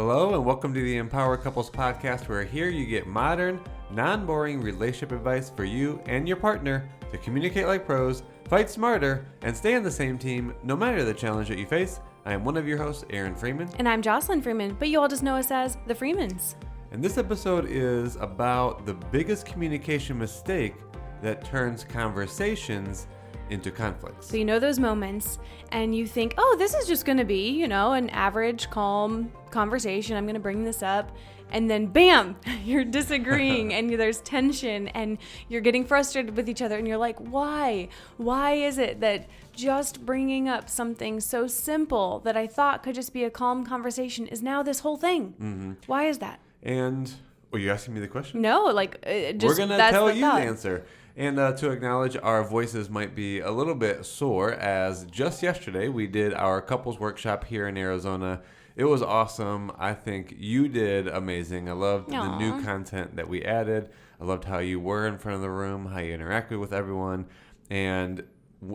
Hello and welcome to the Empower Couples podcast, where here you get modern, non-boring relationship advice for you and your partner to communicate like pros, fight smarter, and stay on the same team no matter the challenge that you face. I am one of your hosts, Aaron Freeman. And I'm Jocelyn Freeman, but you all just know us as the Freemans. And this episode is about the biggest communication mistake that turns conversations into conflicts. So you know those moments and you think, oh, this is just going to be, an average, calm conversation. I'm going to bring this up. And then bam, you're disagreeing and there's tension and you're getting frustrated with each other. And you're like, why? Why is it that just bringing up something so simple that I thought could just be a calm conversation is now this whole thing? Mm-hmm. Why is that? And, are you asking me the question? No, we're going to tell you the answer. And to acknowledge our voices might be a little bit sore, as just yesterday we did our couples workshop here in Arizona. It was awesome. I think you did amazing. I loved the new content that we added. I loved how you were in front of the room, how you interacted with everyone. And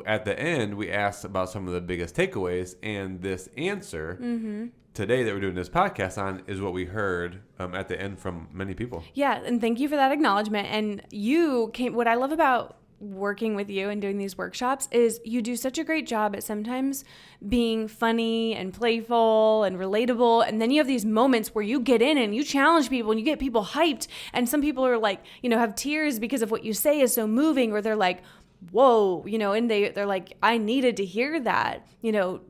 at the end, we asked about some of the biggest takeaways. And this answer today that we're doing this podcast on is what we heard at the end from many people. Yeah, and thank you for that acknowledgement. And what I love about working with you and doing these workshops is you do such a great job at sometimes being funny and playful and relatable. And then you have these moments where you get in and you challenge people and you get people hyped. And some people are like, have tears because of what you say is so moving, or they're like, whoa, and they're like, I needed to hear that,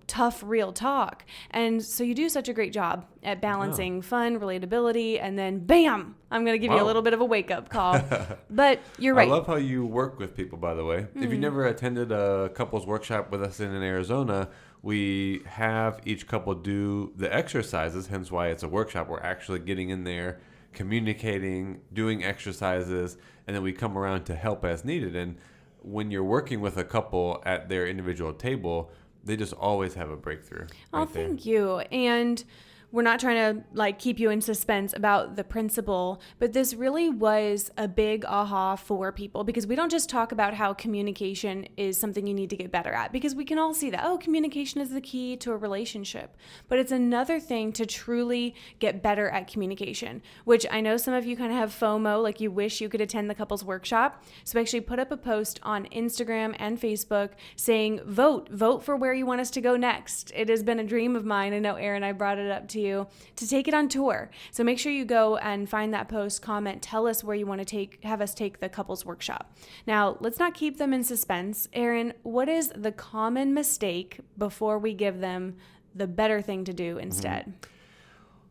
tough, real talk. And so you do such a great job at balancing fun, relatability, and then bam, I'm going to give you a little bit of a wake up call. But you're right. I love how you work with people, by the way. If you never attended a couples workshop with us in Arizona, we have each couple do the exercises, hence why it's a workshop. We're actually getting in there, communicating, doing exercises, and then we come around to help as needed. And when you're working with a couple at their individual table, they just always have a breakthrough. Oh, thank you. And we're not trying to keep you in suspense about the principle, but this really was a big aha for people, because we don't just talk about how communication is something you need to get better at, because we can all see that, communication is the key to a relationship. But it's another thing to truly get better at communication, which I know some of you kind of have FOMO, like you wish you could attend the couples workshop. So we actually put up a post on Instagram and Facebook saying, vote for where you want us to go next. It has been a dream of mine. I know, Aaron, I brought it up to you to take it on tour. So make sure you go and find that post, comment, tell us where you want to have us take the couples workshop. Now, let's not keep them in suspense. Aaron, what is the common mistake before we give them the better thing to do instead?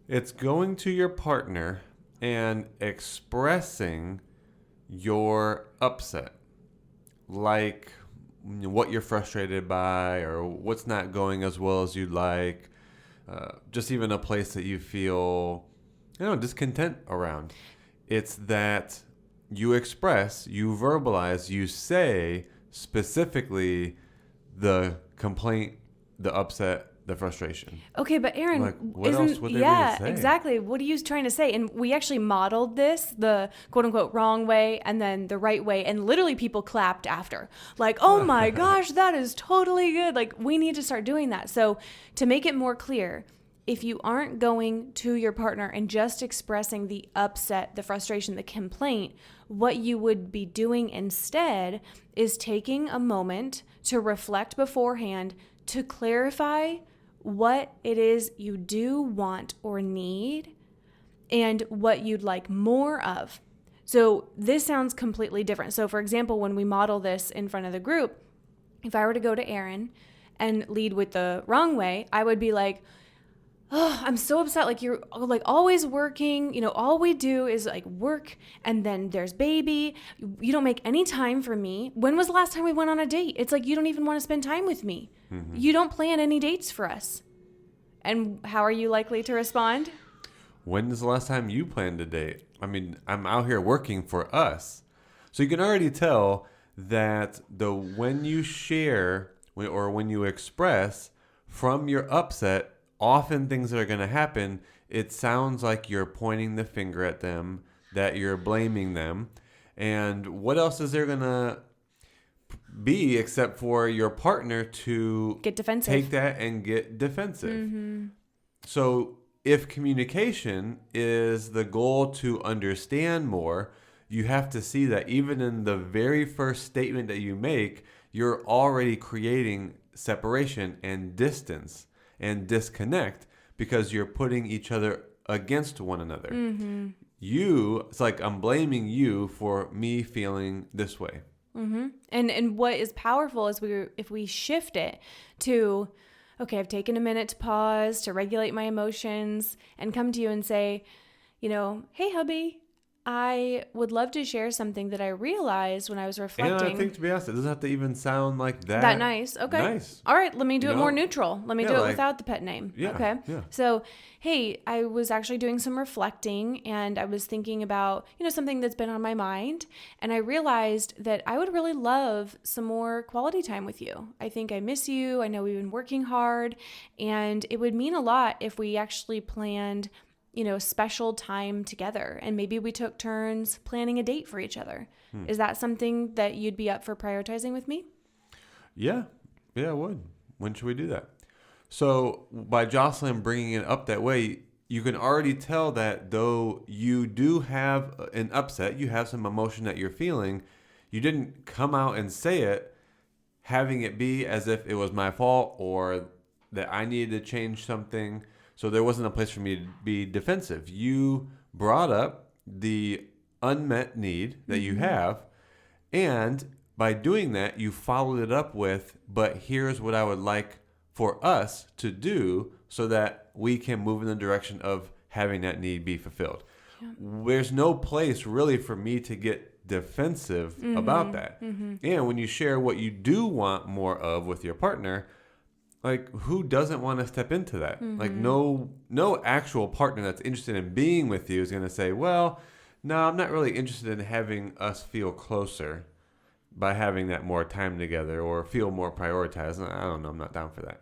It's going to your partner and expressing your upset, like what you're frustrated by or what's not going as well as you'd like. Just even a place that you feel, discontent around. It's that you express, you verbalize, you say specifically the complaint, the upset, the frustration. Okay, but Aaron, what else would they really say? Exactly. What are you trying to say? And we actually modeled this, the quote unquote wrong way and then the right way. And literally people clapped after. Like, oh my gosh, that is totally good. Like, we need to start doing that. So to make it more clear, if you aren't going to your partner and just expressing the upset, the frustration, the complaint, what you would be doing instead is taking a moment to reflect beforehand, to clarify what it is you do want or need and what you'd like more of. So this sounds completely different. So for example, when we model this in front of the group, if I were to go to Aaron and lead with the wrong way, I would be like, oh, I'm so upset. Like, you're always working. All we do is work, and then there's baby. You don't make any time for me. When was the last time we went on a date? It's like you don't even want to spend time with me. Mm-hmm. You don't plan any dates for us. And how are you likely to respond? When is the last time you planned a date? I mean, I'm out here working for us. So you can already tell that when you share or when you express from your upset, often things that are going to happen, it sounds like you're pointing the finger at them, that you're blaming them. And what else is there going to be except for your partner to get defensive, take that and get defensive? Mm-hmm. So if communication is the goal to understand more, you have to see that even in the very first statement that you make, you're already creating separation and distance and disconnect because you're putting each other against one another. Mm-hmm. It's like I'm blaming you for me feeling this way. Mm-hmm. And what is powerful is if we shift it to, okay, I've taken a minute to pause, to regulate my emotions, and come to you and say, hey, hubby, I would love to share something that I realized when I was reflecting. And I think, to be honest, it doesn't have to even sound like that. That nice. Okay. Nice. All right. Let me do it more neutral. Let me do it without the pet name. Yeah, okay. Yeah. So, hey, I was actually doing some reflecting and I was thinking about, something that's been on my mind. And I realized that I would really love some more quality time with you. I think I miss you. I know we've been working hard and it would mean a lot if we actually planned special time together. And maybe we took turns planning a date for each other. Is that something that you'd be up for prioritizing with me? Yeah, I would. When should we do that? So by Jocelyn bringing it up that way, you can already tell that though you do have an upset, you have some emotion that you're feeling, you didn't come out and say it, having it be as if it was my fault or that I needed to change something. So there wasn't a place for me to be defensive. You brought up the unmet need that you have, and by doing that, you followed it up with, but here's what I would like for us to do so that we can move in the direction of having that need be fulfilled. Yeah. There's no place really for me to get defensive about that. Mm-hmm. And when you share what you do want more of with your partner, like, who doesn't want to step into that? Mm-hmm. Like, no actual partner that's interested in being with you is going to say, well, no, I'm not really interested in having us feel closer by having that more time together or feel more prioritized. I don't know. I'm not down for that.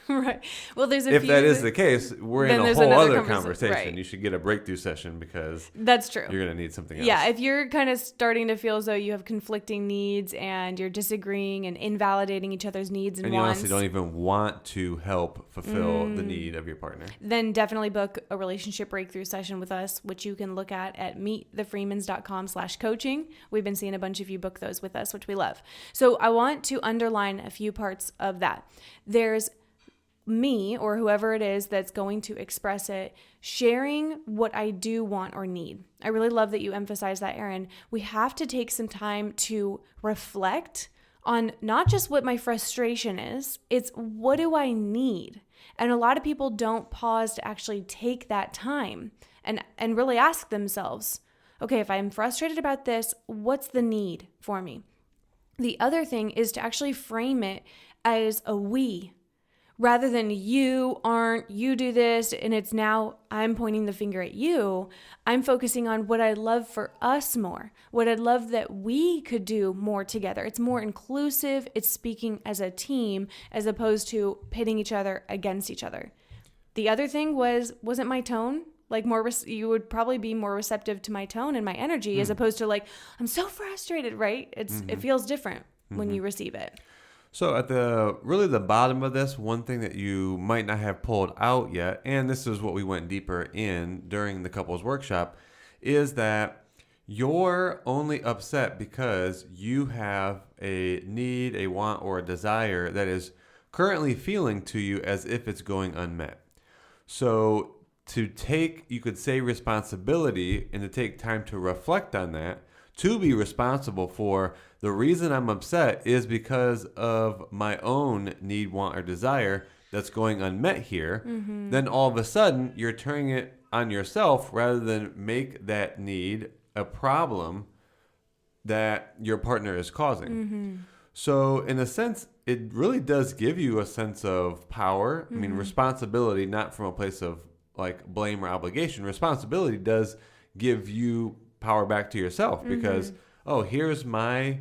Right. Well, if that is the case, we're in a whole other conversation. Right. You should get a breakthrough session because that's true. You're going to need something else. Yeah. If you're kind of starting to feel as though you have conflicting needs and you're disagreeing and invalidating each other's needs and you wants, honestly don't even want to help fulfill the need of your partner, then definitely book a relationship breakthrough session with us, which you can look at meetthefreemans.com/coaching. We've been seeing a bunch of you book those with us, which we love. So I want to underline a few parts of that. There's me or whoever it is that's going to express it, sharing what I do want or need. I really love that you emphasize that, Erin. We have to take some time to reflect on not just what my frustration is, it's what do I need? And a lot of people don't pause to actually take that time and really ask themselves, okay, if I'm frustrated about this, what's the need for me? The other thing is to actually frame it as a we. Rather than you do this, and it's now I'm pointing the finger at you, I'm focusing on what I'd love for us more, what I'd love that we could do more together. It's more inclusive. It's speaking as a team as opposed to pitting each other against each other. The other thing wasn't my tone. Like you would probably be more receptive to my tone and my energy as opposed to like, I'm so frustrated, right? It feels different when you receive it. So at the bottom of this, one thing that you might not have pulled out yet, and this is what we went deeper in during the couples workshop, is that you're only upset because you have a need, a want, or a desire that is currently feeling to you as if it's going unmet. So to take, you could say, responsibility and to take time to reflect on that, to be responsible for the reason I'm upset is because of my own need, want, or desire that's going unmet here, then all of a sudden you're turning it on yourself rather than make that need a problem that your partner is causing. So in a sense, it really does give you a sense of power. I mean, responsibility, not from a place of like blame or obligation. Responsibility does give you power back to yourself because, here's my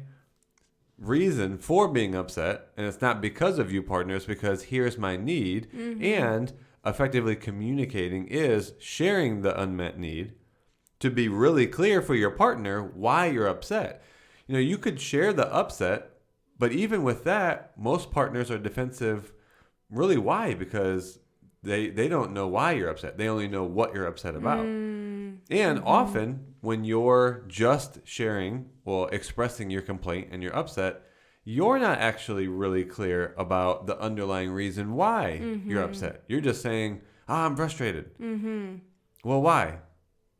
reason for being upset, and it's not because of you, partner, it's because here's my need. And effectively communicating is sharing the unmet need to be really clear for your partner why you're upset. You know, you could share the upset, but even with that, most partners are defensive. Really, why? Because They don't know why you're upset. They only know what you're upset about. And often when you're just sharing, expressing your complaint and you're upset, you're not actually really clear about the underlying reason why you're upset. You're just saying, I'm frustrated. Well, why?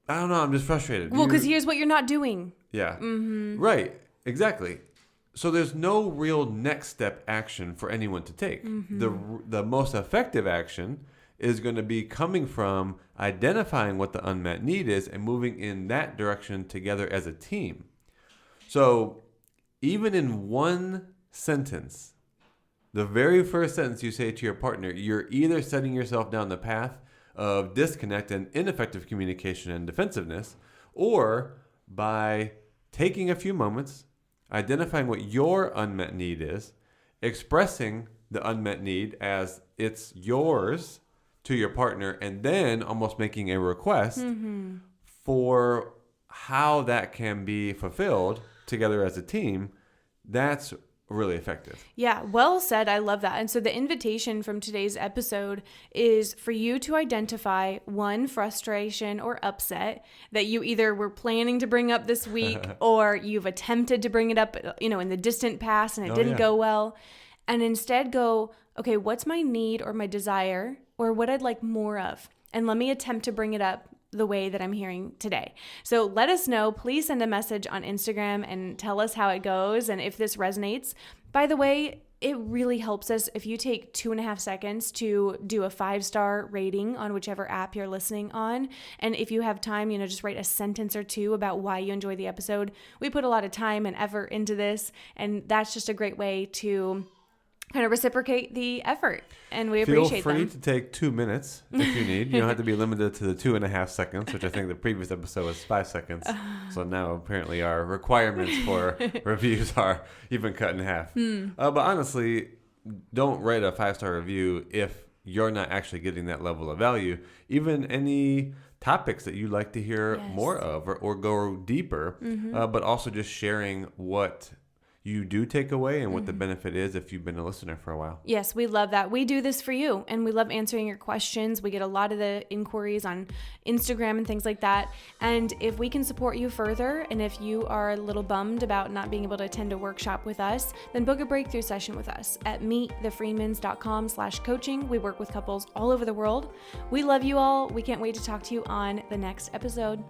I don't know. I'm just frustrated. Well, because here's what you're not doing. Yeah. Right. Exactly. So there's no real next step action for anyone to take. The most effective action is going to be coming from identifying what the unmet need is and moving in that direction together as a team. So even in one sentence, the very first sentence you say to your partner, you're either setting yourself down the path of disconnect and ineffective communication and defensiveness, or by taking a few moments, identifying what your unmet need is, expressing the unmet need as it's yours to your partner, and then almost making a request for how that can be fulfilled together as a team. That's really effective. Yeah, well said. I love that. And so the invitation from today's episode is for you to identify one frustration or upset that you either were planning to bring up this week or you've attempted to bring it up, in the distant past and it didn't go well. And instead go, okay, what's my need or my desire or what I'd like more of? And let me attempt to bring it up the way that I'm hearing today. So let us know. Please send a message on Instagram and tell us how it goes and if this resonates. By the way, it really helps us if you take 2.5 seconds to do a 5-star rating on whichever app you're listening on. And if you have time, just write a sentence or two about why you enjoy the episode. We put a lot of time and effort into this, and that's just a great way to kind of reciprocate the effort, and we appreciate them. Feel free to take 2 minutes if you need. You don't have to be limited to the 2.5 seconds, which I think the previous episode was 5 seconds. So now apparently our requirements for reviews are even cut in half. But honestly, don't write a 5-star review if you're not actually getting that level of value. Even any topics that you'd like to hear more of or go deeper, but also just sharing what you do take away and what the benefit is if you've been a listener for a while. Yes, we love that. We do this for you, and we love answering your questions. We get a lot of the inquiries on Instagram and things like that. And if we can support you further, and if you are a little bummed about not being able to attend a workshop with us, then book a breakthrough session with us at meetthefreemans.com/coaching. We work with couples all over the world. We love you all. We can't wait to talk to you on the next episode.